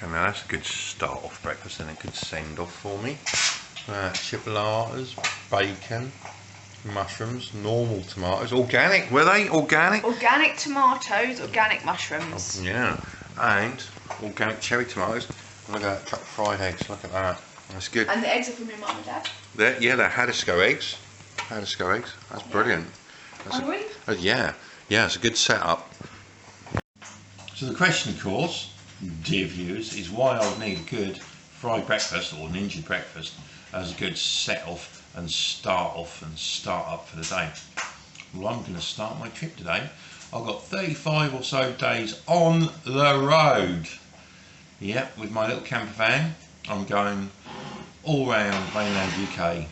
Okay, now that's a good start off breakfast and a good send off for me. Chipolatas, bacon, mushrooms, normal tomatoes, organic, were they? Organic? Organic tomatoes, organic mushrooms. Oh, yeah, and organic cherry tomatoes. Look at that, couple of fried eggs, look at that. That's good. And the eggs are from your mum and dad? Yeah, they're Hadisco eggs. Hadisco eggs, that's brilliant. Yeah, it's a good setup. So the question, of course, dear viewers, is why I would need a good fried breakfast or ninja breakfast as a good set off and start up for the day. Well, I'm going to start my trip today. I've got 35 or so days on the road. Yep, with my little camper van. I'm going all round mainland UK.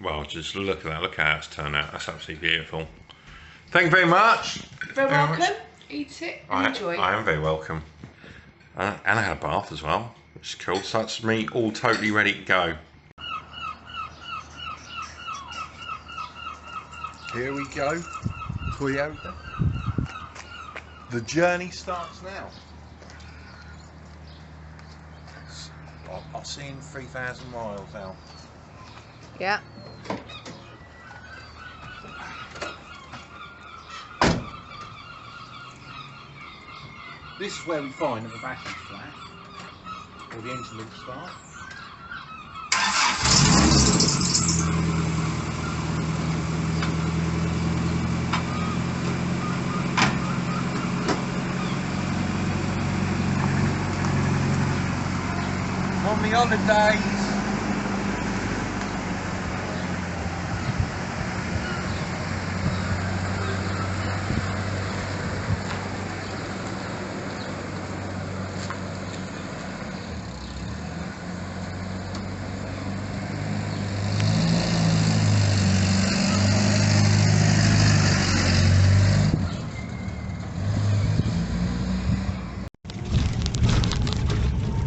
Well, just look at that, look how it's turned out. That's absolutely beautiful. Thank you very much. Very welcome. Eat it and enjoy. I am very welcome. And I had a bath as well, which is cool. So that's me all totally ready to go. Here we go, Toyota. The journey starts now. I'll see in 3,000 miles now. Yeah. This is where we find that the battery's flat, or the engine won't start. On the holidays.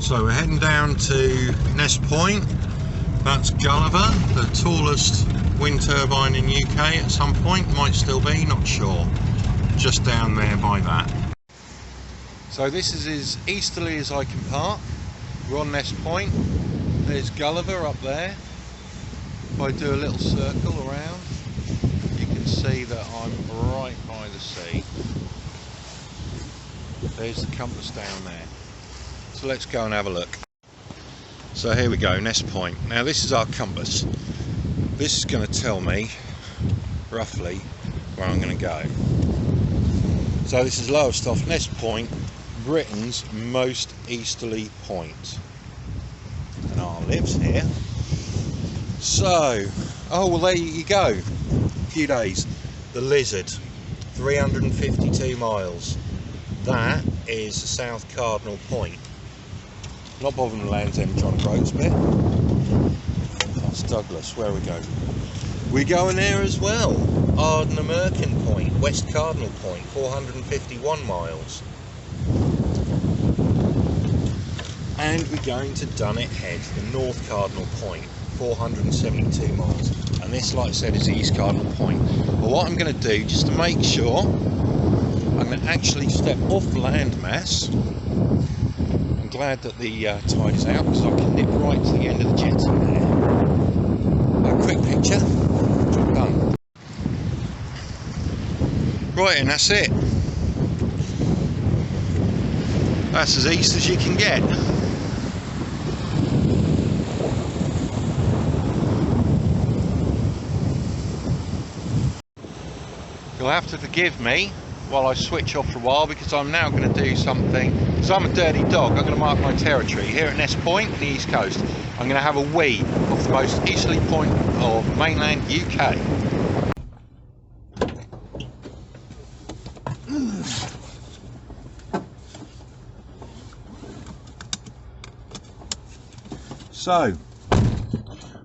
So we're heading down to Ness Point. That's Gulliver, the tallest wind turbine in UK at some point, might still be, not sure. Just down there by that. So this is as easterly as I can park. We're on Ness Point. There's Gulliver up there. If I do a little circle around, you can see that I'm right by the sea. There's the compass down there. So let's go and have a look. So here we go, Ness Point. Now this is our compass. This is going to tell me roughly where I'm going to go. So this is Lowestoft, Ness Point, Britain's most easterly point. And our lives here. So, oh well, there you go. A few days. The Lizard, 352 miles. That is the South Cardinal Point. Not bothering the Land's End trying to Groats bit. That's Douglas, where we go. We go in there as well. Arden and Merkin Point, West Cardinal Point, 451 miles. And we're going to Dunnet Head, the North Cardinal Point, 472 miles. And this, like I said, is the East Cardinal Point. But what I'm going to do, just to make sure, I'm going to actually step off landmass. I'm glad that the tide is out because I can nip right to the end of the jet there. A quick picture, job done. Right, and that's it. That's as east as you can get. You'll have to forgive me while I switch off for a while because I'm now going to do something, because I'm a dirty dog. I'm going to mark my territory here at Ness Point in the east coast. I'm going to have a wee off the most easterly point of mainland UK. So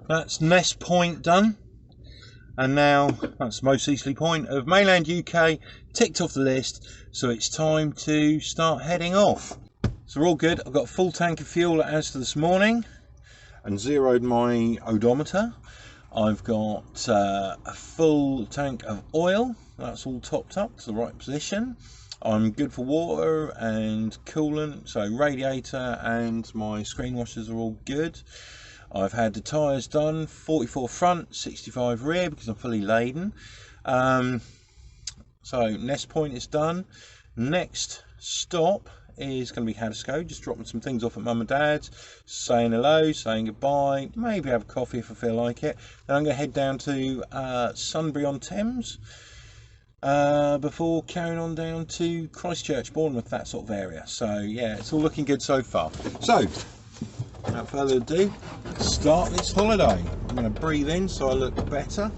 that's Ness Point done. And now that's the most easterly point of mainland UK ticked off the list, so it's time to start heading off. So we're all good. I've got a full tank of fuel as to this morning and zeroed my odometer. I've got a full tank of oil, that's all topped up to the right position. I'm good for water and coolant, so radiator and my screen washers are all good. I've had the tyres done, 44 front, 65 rear because I'm fully laden. So Ness Point is done. Next stop is going to be Hiace, just dropping some things off at mum and dad's, saying hello, saying goodbye, maybe have a coffee if I feel like it. Then I'm going to head down to Sunbury-on-Thames before carrying on down to Christchurch, Bournemouth, that sort of area. So yeah, it's all looking good so far. So without further ado, let's start this holiday. I'm going to breathe in so I look better.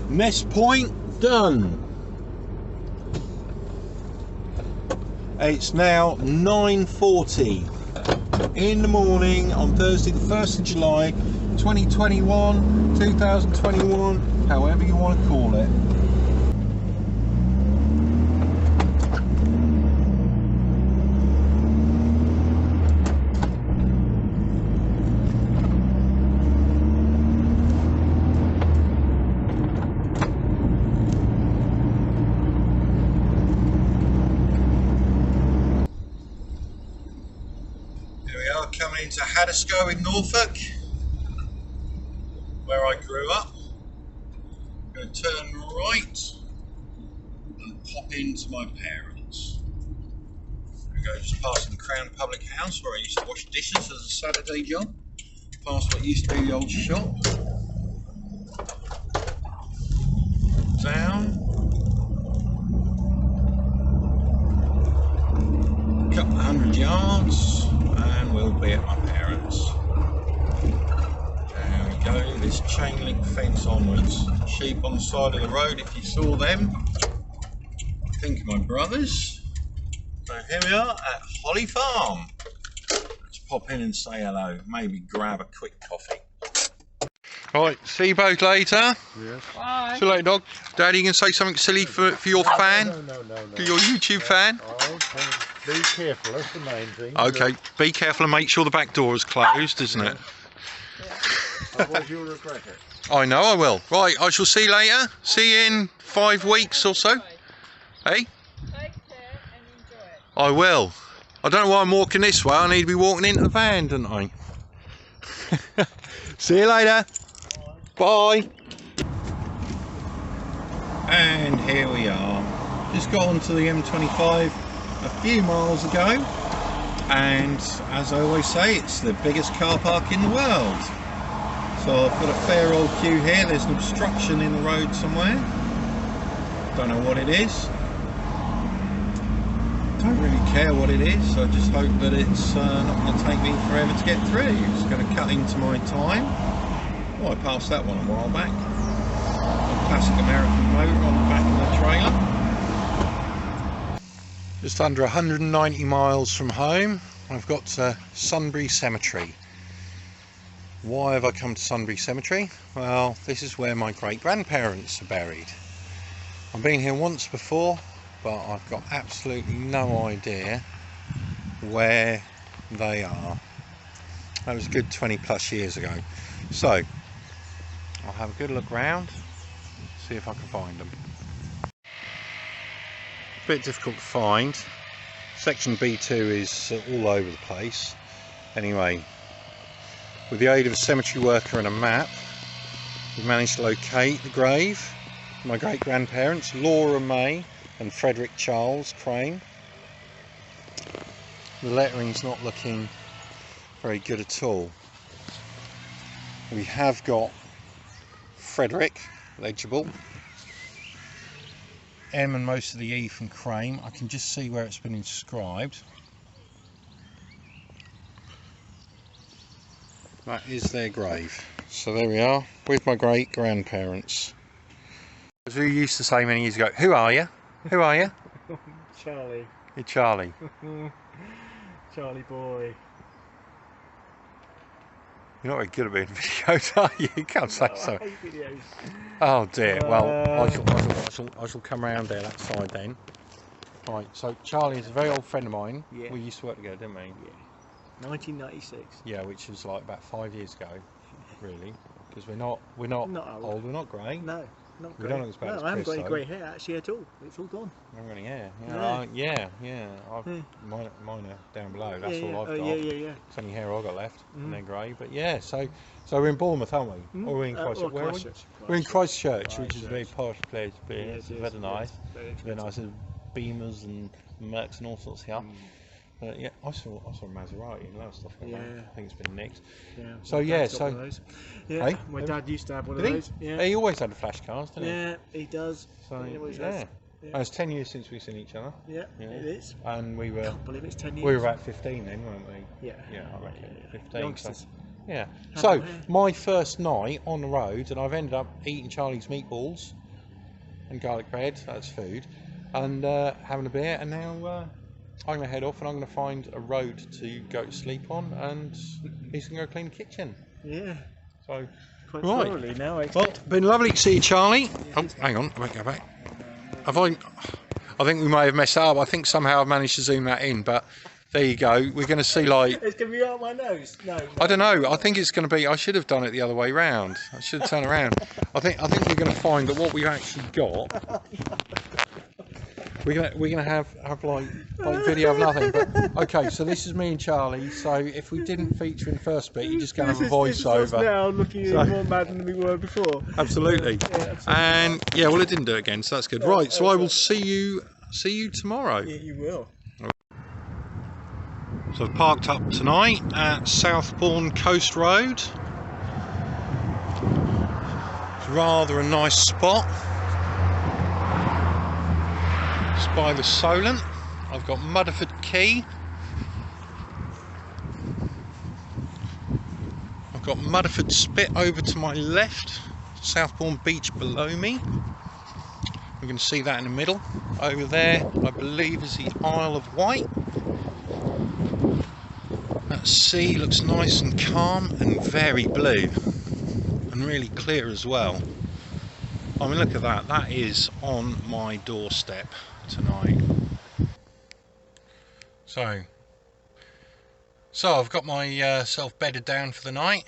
Ness Point done. It's now 9:40 in the morning on Thursday the 1st of July 2021, 2021, however you want to call it. Coming into Hiace in Norfolk, where I grew up. I'm going to turn right and pop into my parents'. I'm going to go just past the Crown Public House where I used to wash dishes as a Saturday job, past what used to be the old shop, down, a couple of 100 yards, and we'll be at my parents'. There we go, this chain link fence onwards. Sheep on the side of the road, if you saw them. I think my brothers. So here we are at Holly Farm. Let's pop in and say hello, maybe grab a quick coffee. Right, see you both later. Yes. Bye. See you later, dog. Daddy, you can say something silly for your fan? No. For your YouTube fan? Okay. Be careful, that's the main thing. Okay, be careful and make sure the back door is closed, isn't it? Otherwise you'll regret it. I know I will. Right, I shall see you later. See you in 5 weeks or so. Hey? Take care and enjoy it. I will. I don't know why I'm walking this way. I need to be walking into the van, don't I? See you later. Bye. And here we are. Just got onto the M25 a few miles ago. And as I always say, it's the biggest car park in the world. So I've got a fair old queue here. There's an obstruction in the road somewhere. Don't know what it is. Don't really care what it is. I just hope that it's not going to take me forever to get through. It's going to cut into my time. Oh, I passed that one a while back. A classic American motor on the back of the trailer. Just under 190 miles from home, I've got Sunbury Cemetery. Why have I come to Sunbury Cemetery? Well, this is where my great-grandparents are buried. I've been here once before, but I've got absolutely no idea where they are. That was a good 20 plus years ago. So, I'll have a good look round, see if I can find them. A bit difficult to find. Section B2 is all over the place. Anyway, with the aid of a cemetery worker and a map, we've managed to locate the grave of my great-grandparents, Laura May and Frederick Charles Crane. The lettering's not looking very good at all. We have got Frederick, legible. M and most of the E from Crane. I can just see where it's been inscribed. That is their grave. So there we are, with my great-grandparents. As we used to say many years ago, who are you? Who are you? Charlie. You're Charlie. Charlie boy. You're not very good at being videos, are you? You can't say so. I hate videos. Oh dear, well, I shall come around there, that side then. Right, so Charlie is a very old friend of mine. Yeah. We used to work together, didn't we? Yeah. 1996. Yeah, which was like about 5 years ago, really. Because we're not Not old, we're not grey. No. not We grey. don't look as bad as I haven't got Chris, any though. grey hair actually at all. It's all gone. I haven't got any hair. No. Yeah. Mine are down below. That's all I've got. Yeah. It's only hair I've got left, and they're grey. But yeah, so we're in Bournemouth, aren't we? Or we're in Christchurch. Where are we? We're in Christchurch, which is a very posh place. It's very nice. Very nice. There's Beamers and Mercs and all sorts here. But yeah, I saw a Maserati and Lowestoft. Yeah. I think it's been nicked. Yeah. So My dad's got one of those. Yeah. Hey? My dad used to have one of Did those. he? Yeah. He always had the flash cars, didn't he? Yeah, he does. So He always yeah. has. Yeah. And it's 10 years since we've seen each other. Yeah, it is. And we I were can't believe it's 10 years. we were about 15 then, weren't we? Yeah. Yeah, I reckon 15. Youngsters. So, yeah. Had So them here. my first night on the road, and I've ended up eating Charlie's meatballs and garlic bread. That's food, and having a beer. And now I'm gonna head off, and I'm gonna find a road to go to sleep on, and he's gonna go clean the kitchen. Yeah. So Quite right. thoroughly now. Well, been lovely to see you, Charlie. Oh, hang on, I won't go back. I think we may have messed up. I think somehow I've managed to zoom that in, but there you go. We're going to see like... It's going to be out my nose. No. I don't know. I think it's going to be... I should have done it the other way round. I should have turned around. I think we're going to find that what we've actually got... We're gonna have like video of nothing. But okay, so this is me and Charlie. So if we didn't feature in the first bit, you're just going to have a voiceover. Now looking more mad than we were before. Absolutely. Yeah, absolutely. And yeah, well, it didn't do it again, so that's good. Right, so I will see you tomorrow. Yeah, you will. So I've parked up tonight at Southbourne Coast Road. It's rather a nice spot. It's by the Solent. I've got Mudderford Quay. I've got Mudderford Spit over to my left. Southbourne Beach below me. We can see that in the middle. Over there, I believe, is the Isle of Wight. That sea looks nice and calm and very blue and really clear as well. I mean, look at that. That is on my doorstep tonight. So I've got myself bedded down for the night.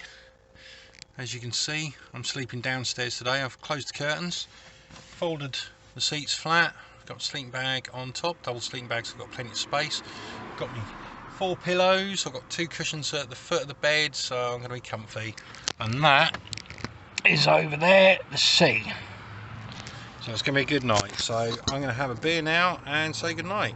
As you can see, I'm sleeping downstairs today. I've closed the curtains, folded the seats flat. I've got a sleeping bag on top, double sleeping bags. I've got plenty of space. Got me 4 pillows. I've got 2 cushions at the foot of the bed, so I'm going to be comfy. And that is over there, the sea. So it's going to be a good night. So I'm going to have a beer now and say good night.